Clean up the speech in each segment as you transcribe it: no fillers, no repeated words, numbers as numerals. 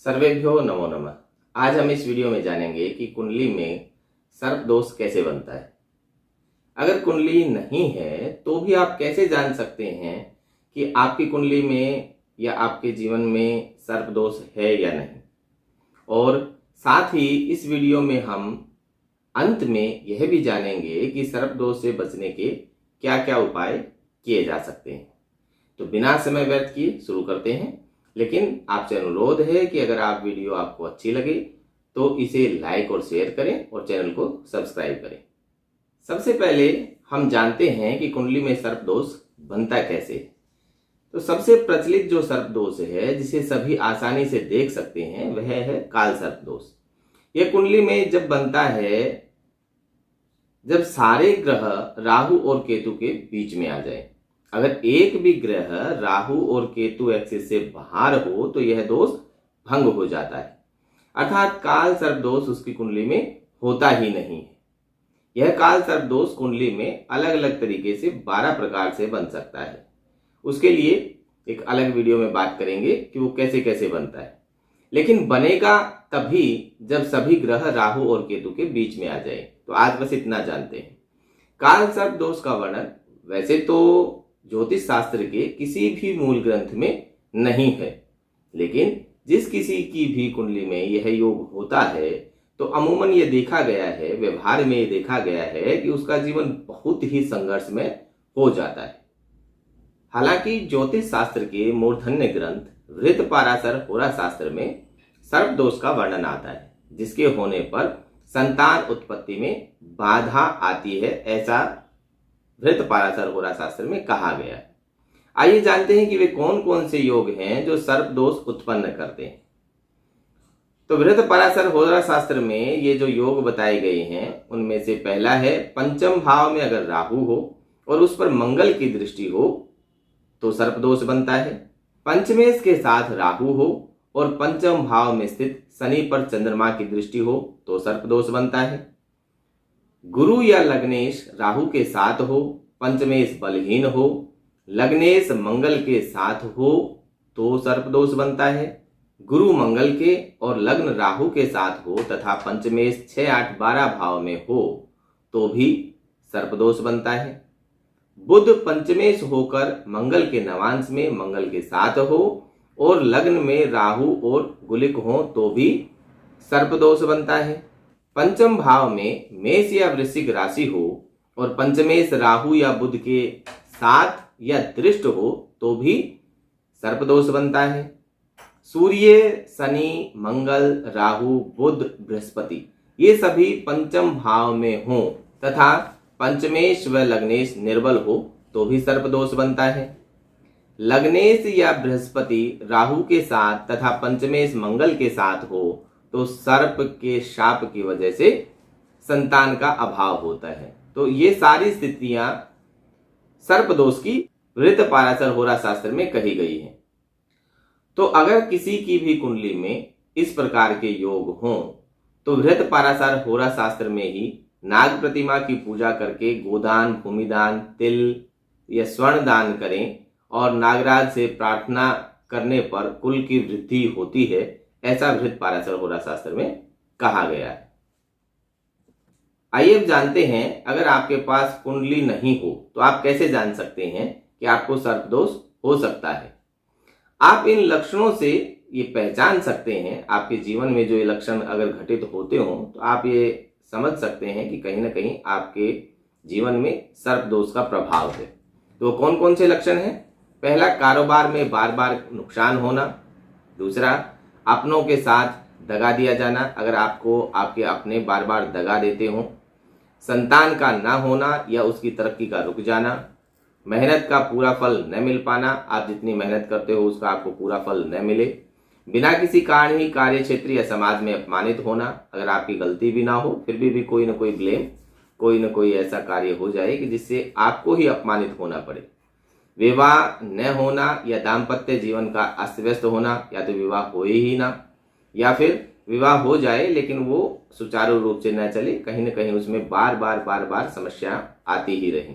सर्वेभ्यो नमो नमः। आज हम इस वीडियो में जानेंगे कि कुंडली में सर्प दोष कैसे बनता है। अगर कुंडली नहीं है तो भी आप कैसे जान सकते हैं कि आपकी कुंडली में या आपके जीवन में सर्प दोष है या नहीं। और साथ ही इस वीडियो में हम अंत में यह भी जानेंगे कि सर्प दोष से बचने के क्या क्या उपाय किए जा सकते हैं। तो बिना समय व्यर्थ किए शुरू करते हैं। लेकिन आपसे अनुरोध है कि अगर आप वीडियो आपको अच्छी लगे तो इसे लाइक और शेयर करें और चैनल को सब्सक्राइब करें। सबसे पहले हम जानते हैं कि कुंडली में सर्प दोष बनता कैसे है। तो सबसे प्रचलित जो सर्प दोष है जिसे सभी आसानी से देख सकते हैं वह है काल सर्प दोष। यह कुंडली में जब बनता है जब सारे ग्रह राहु और केतु के बीच में आ जाए। अगर एक भी ग्रह राहु और केतु एक्सिस से बाहर हो तो यह दोष भंग हो जाता है, अर्थात काल सर्प दोष उसकी कुंडली में होता ही नहीं है। यह काल सर्प दोष कुंडली में अलग अलग तरीके से 12 प्रकार से बन सकता है। उसके लिए एक अलग वीडियो में बात करेंगे कि वो कैसे कैसे बनता है। लेकिन बनेगा तभी जब सभी ग्रह राहु और केतु के बीच में आ जाए। तो आज बस इतना जानते हैं। काल सर्प दोष का वर्णन वैसे तो ज्योतिष शास्त्र के किसी भी मूल ग्रंथ में नहीं है, लेकिन जिस किसी की भी कुंडली में यह योग होता है तो अमूमन ये देखा गया है, व्यवहार में ये देखा गया है कि उसका जीवन बहुत ही संघर्ष में हो जाता है। हालांकि ज्योतिष शास्त्र के मूर्धन्य ग्रंथ वृत्त पाराशर होरा शास्त्र में सर्प दोष का वर्णन आता है, जिसके होने पर संतान उत्पत्ति में बाधा आती है, ऐसा वृत्त पाराशर होरा शास्त्र में कहा गया है। आइए जानते हैं कि वे कौन कौन से योग हैं जो सर्प दोष उत्पन्न करते हैं। तो वृत्त पाराशर होरा शास्त्र में ये जो योग बताए गए हैं उनमें से पहला है पंचम भाव में अगर राहु हो और उस पर मंगल की दृष्टि हो तो सर्प दोष बनता है। पंचमेश के साथ राहु हो और पंचम भाव में स्थित शनि पर चंद्रमा की दृष्टि हो तो सर्प दोष बनता है। गुरु या लग्नेश राहु के साथ हो, पंचमेश बलहीन हो, लग्नेश मंगल के साथ हो तो सर्प दोष बनता है। गुरु मंगल के और लग्न राहु के साथ हो तथा पंचमेश 6, 8, 12 भाव में हो तो भी सर्प दोष बनता है। बुध पंचमेश होकर मंगल के नवांश में मंगल के साथ हो और लग्न में राहु और गुलिक हो तो भी सर्प दोष बनता है। पंचम भाव में मेष या वृश्चिक राशि हो और पंचमेश राहु या बुध के साथ या दृष्ट हो तो भी सर्प दोष बनता है। सूर्य, शनि, मंगल, राहु, बुध, बृहस्पति ये सभी पंचम भाव में हो तथा पंचमेश व लग्नेश निर्बल हो तो भी सर्प दोष बनता है। लग्नेश या बृहस्पति राहु के साथ तथा पंचमेश मंगल के साथ हो तो सर्प के शाप की वजह से संतान का अभाव होता है। तो ये सारी स्थितियां सर्प दोष की वृत्त पाराशर होरा शास्त्र में कही गई हैं। तो अगर किसी की भी कुंडली में इस प्रकार के योग हों तो वृत्त पाराशर होरा शास्त्र में ही नाग प्रतिमा की पूजा करके गोदान, भूमिदान, तिल या स्वर्ण दान करें और नागराज से प्रार्थना करने पर कुल की वृद्धि होती है, ऐसा वृत्त पाराशर होरा शास्त्र में कहा गया है। आइए अब जानते हैं अगर आपके पास कुंडली नहीं हो तो आप कैसे जान सकते हैं कि आपको सर्प दोष हो सकता है। आप इन लक्षणों से ये पहचान सकते हैं, आपके जीवन में जो ये लक्षण अगर घटित होते हो तो आप ये समझ सकते हैं कि कहीं ना कहीं आपके जीवन में सर्प दोष का प्रभाव है। तो कौन कौन से लक्षण हैं? पहला, कारोबार में बार बार नुकसान होना। दूसरा, अपनों के साथ दगा दिया जाना, अगर आपको आपके अपने बार बार दगा देते हो। संतान का ना होना या उसकी तरक्की का रुक जाना। मेहनत का पूरा फल न मिल पाना, आप जितनी मेहनत करते हो उसका आपको पूरा फल न मिले। बिना किसी कारण ही कार्य क्षेत्र या समाज में अपमानित होना, अगर आपकी गलती भी ना हो फिर भी कोई ना कोई ब्लेम, कोई ना कोई ऐसा कार्य हो जाए कि जिससे आपको ही अपमानित होना पड़े। विवाह न होना या दाम्पत्य जीवन का अस्त व्यस्त होना, या तो विवाह हो ही ना या फिर विवाह हो जाए लेकिन वो सुचारू रूप से न चले, कहीं ना कहीं उसमें बार बार समस्या आती ही रहे।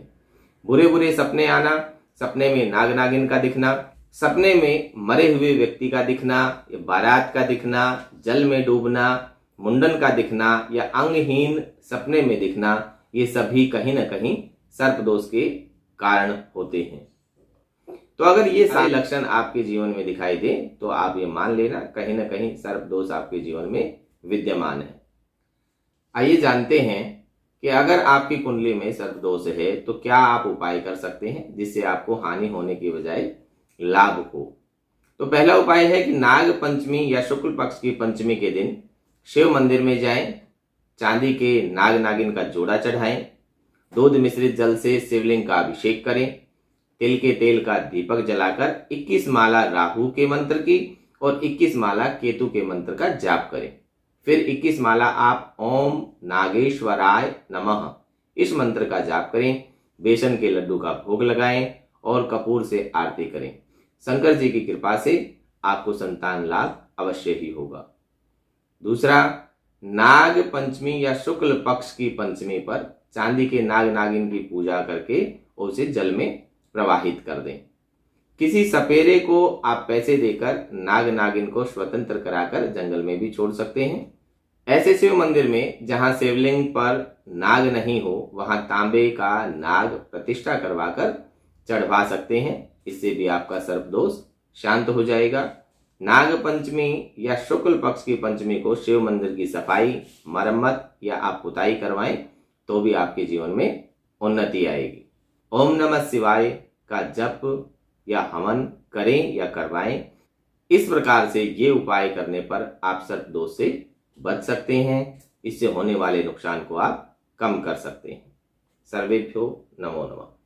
बुरे बुरे सपने आना, सपने में नाग नागिन का दिखना, सपने में मरे हुए व्यक्ति का दिखना या बारात का दिखना, जल में डूबना, मुंडन का दिखना या अंगहीन सपने में दिखना, ये सभी कहीं ना कहीं सर्प दोष के कारण होते हैं। तो अगर ये सारे लक्षण आपके जीवन में दिखाई दे तो आप ये मान लेना कहीं ना कहीं सर्प दोष आपके जीवन में विद्यमान है। आइए जानते हैं कि अगर आपकी कुंडली में सर्प दोष है तो क्या आप उपाय कर सकते हैं जिससे आपको हानि होने की बजाय लाभ हो। तो पहला उपाय है कि नाग पंचमी या शुक्ल पक्ष की पंचमी के दिन शिव मंदिर में जाएं, चांदी के नाग नागिन का जोड़ा चढ़ाएं, दूध मिश्रित जल से शिवलिंग का अभिषेक करें, तिल के तेल का दीपक जलाकर 21 माला राहु के मंत्र की और 21 माला केतु के मंत्र का जाप करें। फिर 21 माला आप ओम नागेश्वराय नमः इस मंत्र का जाप करें, बेसन के लड्डू का भोग लगाएं और कपूर से आरती करें। शंकर जी की कृपा से आपको संतान लाभ अवश्य ही होगा। दूसरा, नाग पंचमी या शुक्ल पक्ष की पंचमी पर चांदी के नाग नागिन की पूजा करके उसे जल में प्रवाहित कर दें। किसी सपेरे को आप पैसे देकर नाग नागिन को स्वतंत्र कराकर जंगल में भी छोड़ सकते हैं। ऐसे शिव मंदिर में जहां शिवलिंग पर नाग नहीं हो वहां तांबे का नाग प्रतिष्ठा करवाकर चढ़वा सकते हैं। इससे भी आपका सर्प दोष शांत हो जाएगा। नाग पंचमी या शुक्ल पक्ष की पंचमी को शिव मंदिर की सफाई, मरम्मत या आप पुताई करवाएं तो भी आपके जीवन में उन्नति आएगी। ओम नमः शिवाय का जप या हवन करें या करवाएं। इस प्रकार से ये उपाय करने पर आप सर्प दोष से बच सकते हैं। इससे होने वाले नुकसान को आप कम कर सकते हैं। सर्वेभ्यो नमो नमः।